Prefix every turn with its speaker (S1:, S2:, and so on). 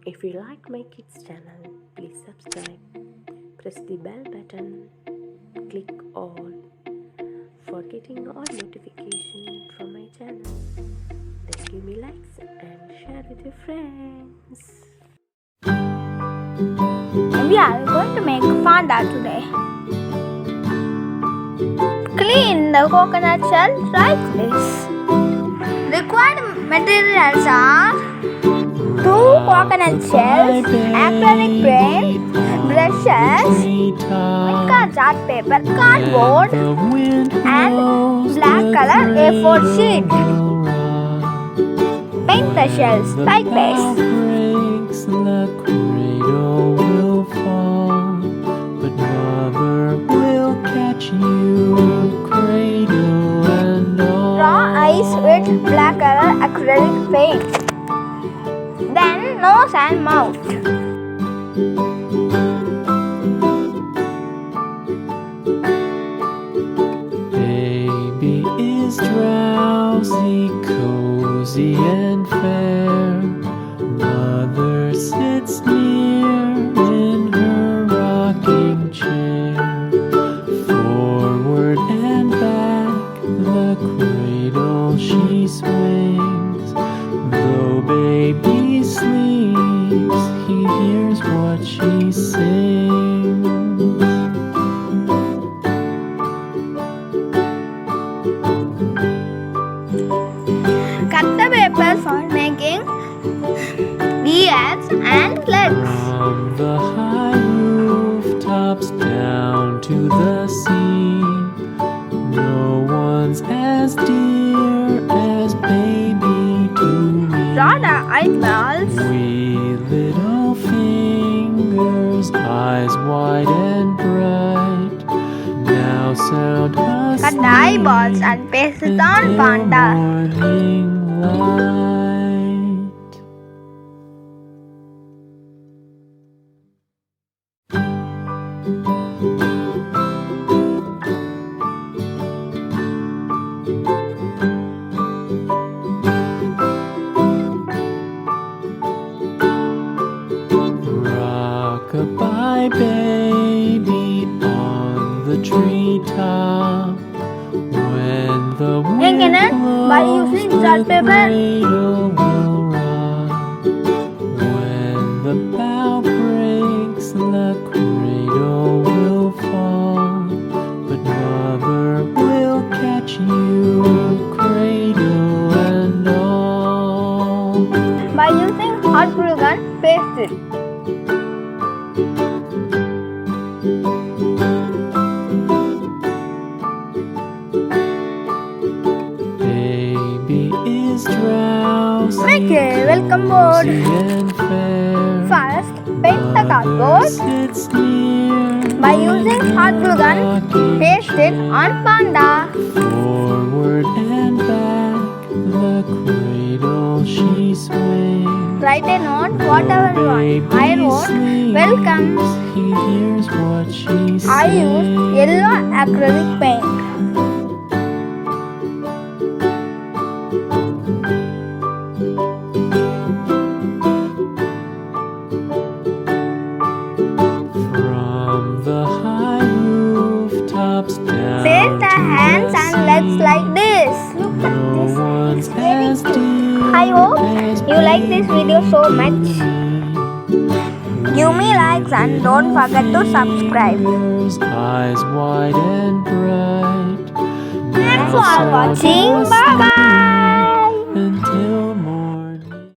S1: If you like my kids channel, please subscribe. Press the bell button. Click all for getting all notification from my channel. Then give me likes and share with your friends.
S2: We are going to make panda today. Clean the coconut shell like this. Required materials are 2 coconut shells, acrylic paint, brushes, mica chart paper, cardboard, and black color A4 sheet. Paint the shells like this.
S3: The cradle will fall, but mother will catch you, cradle and all.
S2: Draw eyes with black color acrylic paint. Then nose and mouth.
S3: Baby is drowsy, cozy and fair. Mother sits near in her rocking chair. Forward and back, the cradle she swings. Though baby sleeps, he hears what she sings.
S2: Cut the paper for making ears and legs.
S3: From the high rooftops down to the sea, no one's as dear as baby to me.
S2: Draw the eyeballs.
S3: Wee little fingers, eyes wide and bright, now sound asleep.
S2: Cut the eyeballs and paste it on panda.
S3: Morning light. Rock-a-bye baby on the treetop. When the wind
S2: by
S3: blows,
S2: using
S3: the
S2: chart paper.
S3: cradle will rock. When the bough breaks, the cradle will fall, but mother will catch you, cradle and all.
S2: By using hot glue gun, paste it.
S3: Baby is drowsy,
S2: Okay, welcome board.
S3: cozy and fair.
S2: First, paint the cardboard.
S3: Sits near
S2: By using hot glue gun, paste it on panda.
S3: forward and back, the cradle she swings.
S2: Write a note, whatever you want. I wrote, welcome.
S3: He hears what she says.
S2: I used yellow acrylic paint.
S3: From the high rooftops down.
S2: Paste the hands and legs like this. Look at
S3: No
S2: this.
S3: one's
S2: It's very
S3: as
S2: cute.
S3: dear
S2: I hope
S3: as
S2: you like this video so much. Give me likes and don't forget to subscribe.
S3: Eyes wide and bright.
S2: Thanks for watching. Bye bye.